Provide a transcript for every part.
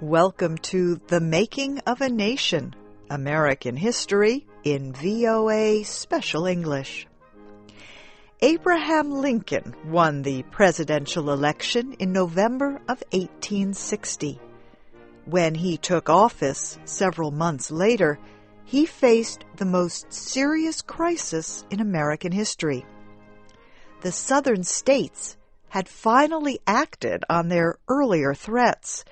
Welcome to The Making of a Nation, American History in VOA Special English. Abraham Lincoln won the presidential election in November of 1860. When he took office several months later, he faced the most serious crisis in American history. The Southern states had finally acted on their earlier threats.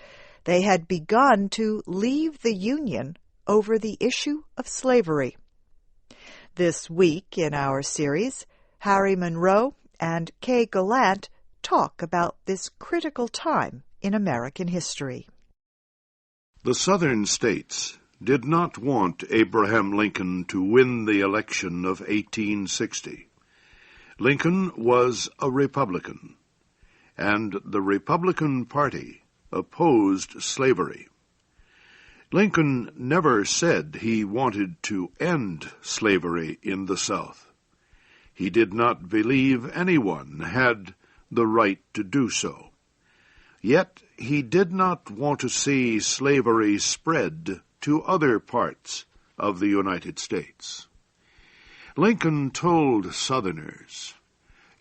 They had begun to leave the Union over the issue of slavery. This week in our series, Harry Monroe and Kay Gallant talk about this critical time in American history. The Southern states did not want Abraham Lincoln to win the election of 1860. Lincoln was a Republican, and the Republican Party opposed slavery. Lincoln never said he wanted to end slavery in the South. He did not believe anyone had the right to do so. Yet he did not want to see slavery spread to other parts of the United States. Lincoln told Southerners,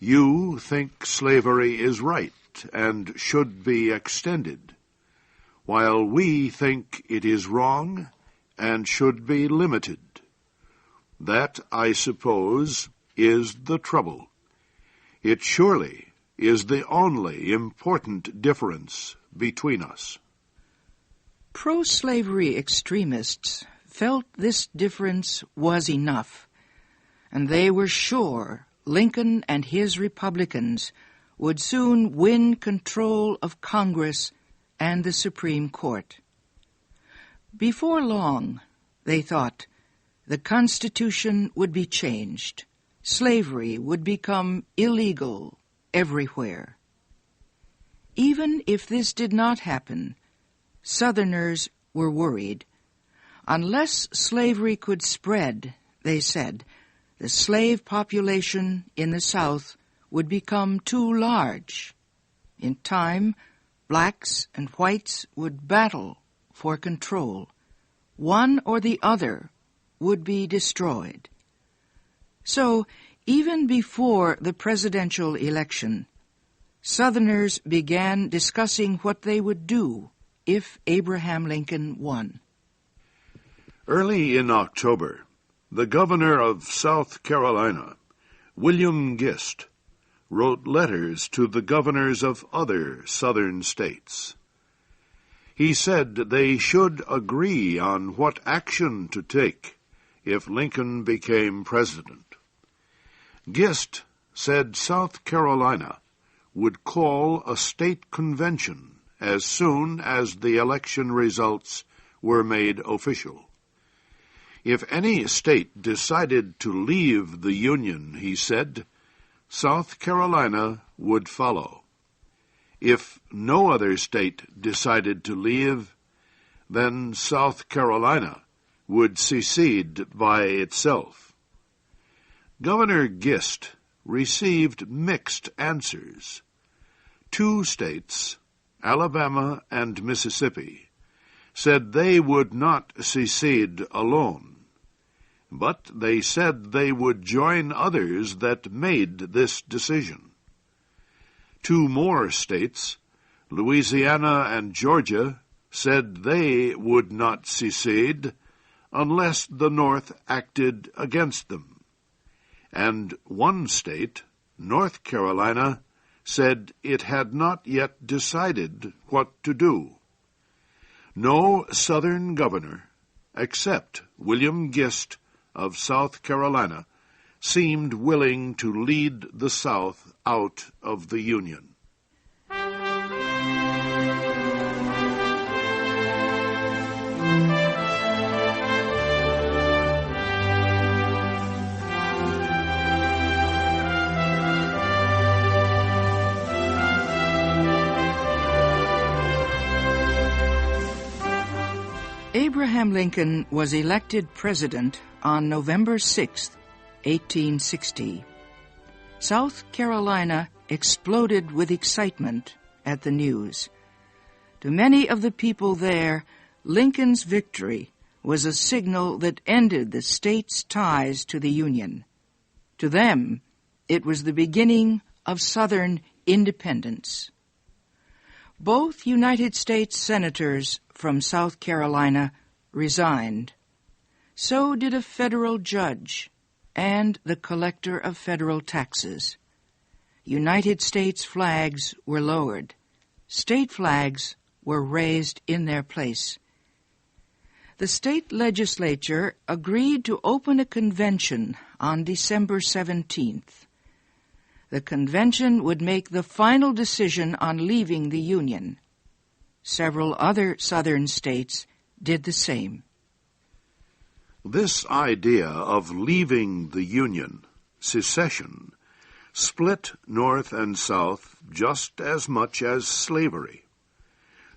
"You think slavery is right and should be extended, while we think it is wrong and should be limited. That, I suppose, is the trouble. It surely is the only important difference between us." Pro-slavery extremists felt this difference was enough, and they were sure Lincoln and his Republicans would soon win control of Congress and the Supreme Court. Before long, they thought, the Constitution would be changed. Slavery would become illegal everywhere. Even if this did not happen, Southerners were worried. Unless slavery could spread, they said, the slave population in the South would become too large. In time, blacks and whites would battle for control. One or the other would be destroyed. So, even before the presidential election, Southerners began discussing what they would do if Abraham Lincoln won. Early in October, the governor of South Carolina, William Gist, wrote letters to the governors of other Southern states. He said they should agree on what action to take if Lincoln became president. Gist said South Carolina would call a state convention as soon as the election results were made official. If any state decided to leave the Union, he said, South Carolina would follow. If no other state decided to leave, then South Carolina would secede by itself. Governor Gist received mixed answers. Two states, Alabama and Mississippi, said they would not secede alone, but they said they would join others that made this decision. Two more states, Louisiana and Georgia, said they would not secede unless the North acted against them. And one state, North Carolina, said it had not yet decided what to do. No Southern governor, except William Gist of South Carolina, seemed willing to lead the South out of the Union. Abraham Lincoln was elected president on November 6, 1860. South Carolina exploded with excitement at the news. To many of the people there, Lincoln's victory was a signal that ended the state's ties to the Union. To them, it was the beginning of Southern independence. Both United States senators from South Carolina resigned. So did a federal judge and the collector of federal taxes. United States flags were lowered. State flags were raised in their place. The state legislature agreed to open a convention on December 17th. The convention would make the final decision on leaving the Union. Several other Southern states did the same. This idea of leaving the Union, secession, split North and South just as much as slavery.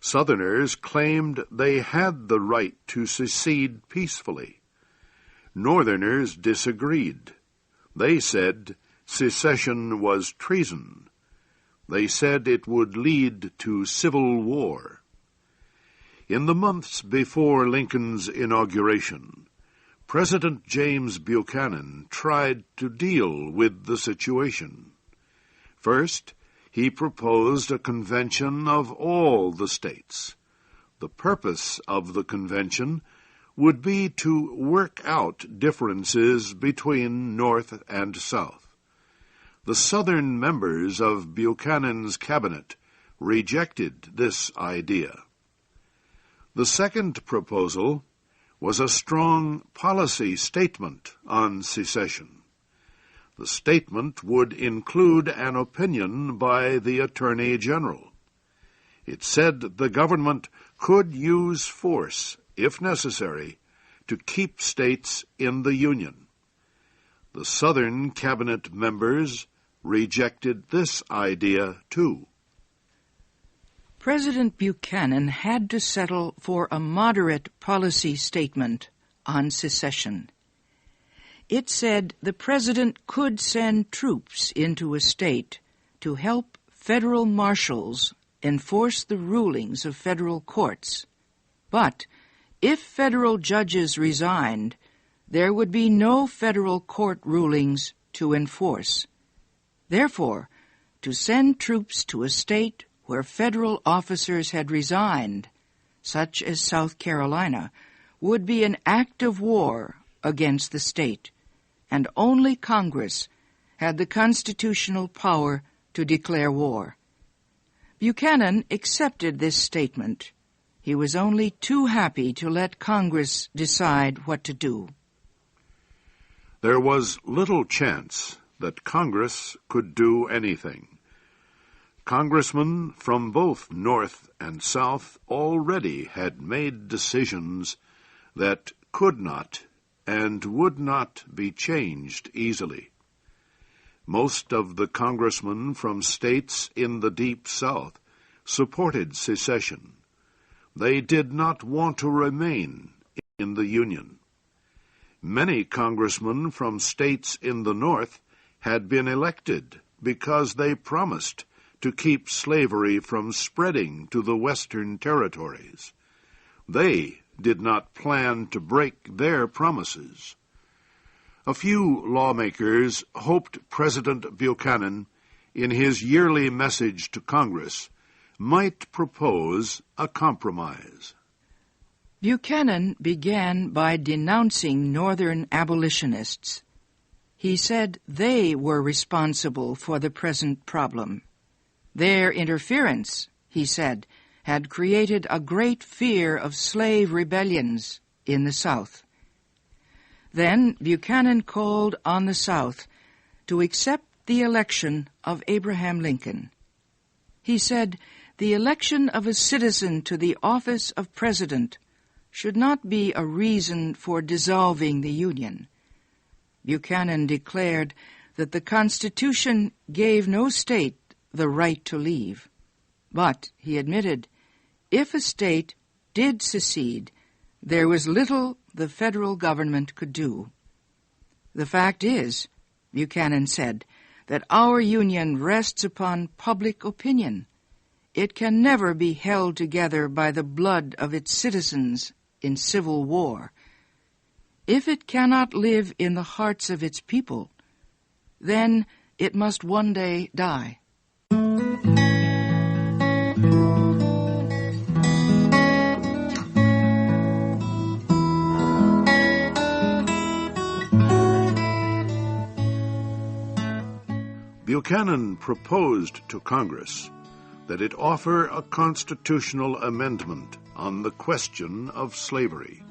Southerners claimed they had the right to secede peacefully. Northerners disagreed. They said secession was treason. They said it would lead to civil war. In the months before Lincoln's inauguration, President James Buchanan tried to deal with the situation. First, he proposed a convention of all the states. The purpose of the convention would be to work out differences between North and South. The Southern members of Buchanan's cabinet rejected this idea. The second proposal was a strong policy statement on secession. The statement would include an opinion by the Attorney General. It said the government could use force, if necessary, to keep states in the Union. The Southern cabinet members rejected this idea, too. President Buchanan had to settle for a moderate policy statement on secession. It said the president could send troops into a state to help federal marshals enforce the rulings of federal courts. But if federal judges resigned, there would be no federal court rulings to enforce. Therefore, to send troops to a state where federal officers had resigned, such as South Carolina, would be an act of war against the state, and only Congress had the constitutional power to declare war. Buchanan accepted this statement. He was only too happy to let Congress decide what to do. There was little chance that Congress could do anything. Congressmen from both North and South already had made decisions that could not and would not be changed easily. Most of the congressmen from states in the Deep South supported secession. They did not want to remain in the Union. Many congressmen from states in the North had been elected because they promised to keep slavery from spreading to the western territories. They did not plan to break their promises. A few lawmakers hoped President Buchanan, in his yearly message to Congress, might propose a compromise. Buchanan began by denouncing Northern abolitionists. He said they were responsible for the present problem. Their interference, he said, had created a great fear of slave rebellions in the South. Then Buchanan called on the South to accept the election of Abraham Lincoln. He said the election of a citizen to the office of president should not be a reason for dissolving the Union. Buchanan declared that the Constitution gave no state the right to leave. But, he admitted, if a state did secede, there was little the federal government could do. The fact is, Buchanan said, that our Union rests upon public opinion. it can never be held together by the blood of its citizens in civil war. If it cannot live in the hearts of its people, then it must one day die. Buchanan proposed to Congress that it offer a constitutional amendment on the question of slavery.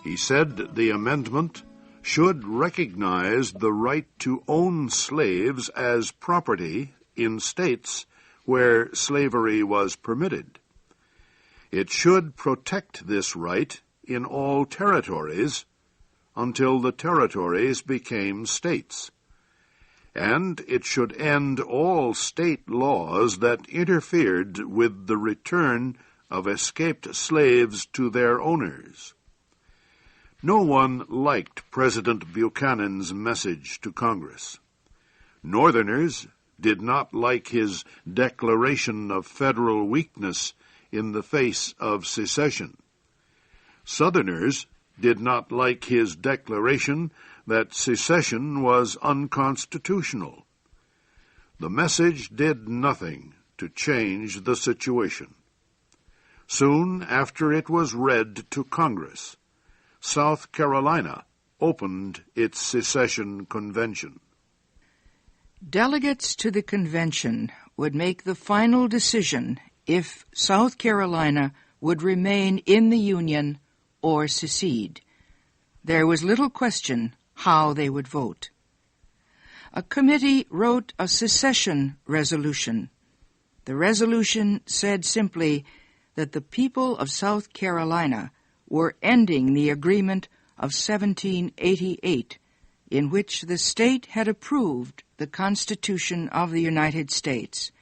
He said the amendment should recognize the right to own slaves as property in states where slavery was permitted. It should protect this right in all territories until the territories became states. And it should end all state laws that interfered with the return of escaped slaves to their owners. No one liked President Buchanan's message to Congress. Northerners did not like his declaration of federal weakness in the face of secession. Southerners did not like his declaration that secession was unconstitutional. The message did nothing to change the situation. Soon after it was read to Congress, South Carolina opened its secession convention. Delegates to the convention would make the final decision if South Carolina would remain in the Union or secede. There was little question how they would vote. A committee wrote a secession resolution. The resolution said simply that the people of South Carolina were ending the agreement of 1788, in which the state had approved the Constitution of the United States.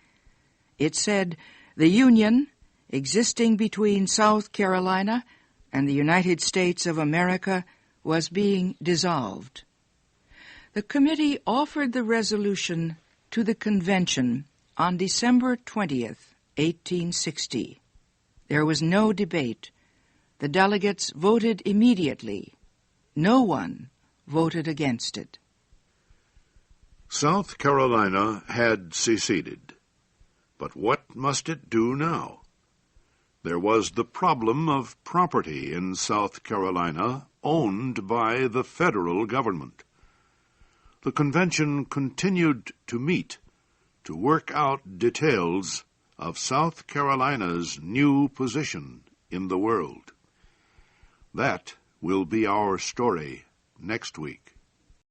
It said the Union, existing between South Carolina and the United States of America, was being dissolved. The committee offered the resolution to the convention on December 20th, 1860. There was no debate. The delegates voted immediately. No one voted against it. South Carolina had seceded. But what must it do now? There was the problem of property in South Carolina owned by the federal government. The convention continued to meet to work out details of South Carolina's new position in the world. That will be our story next week.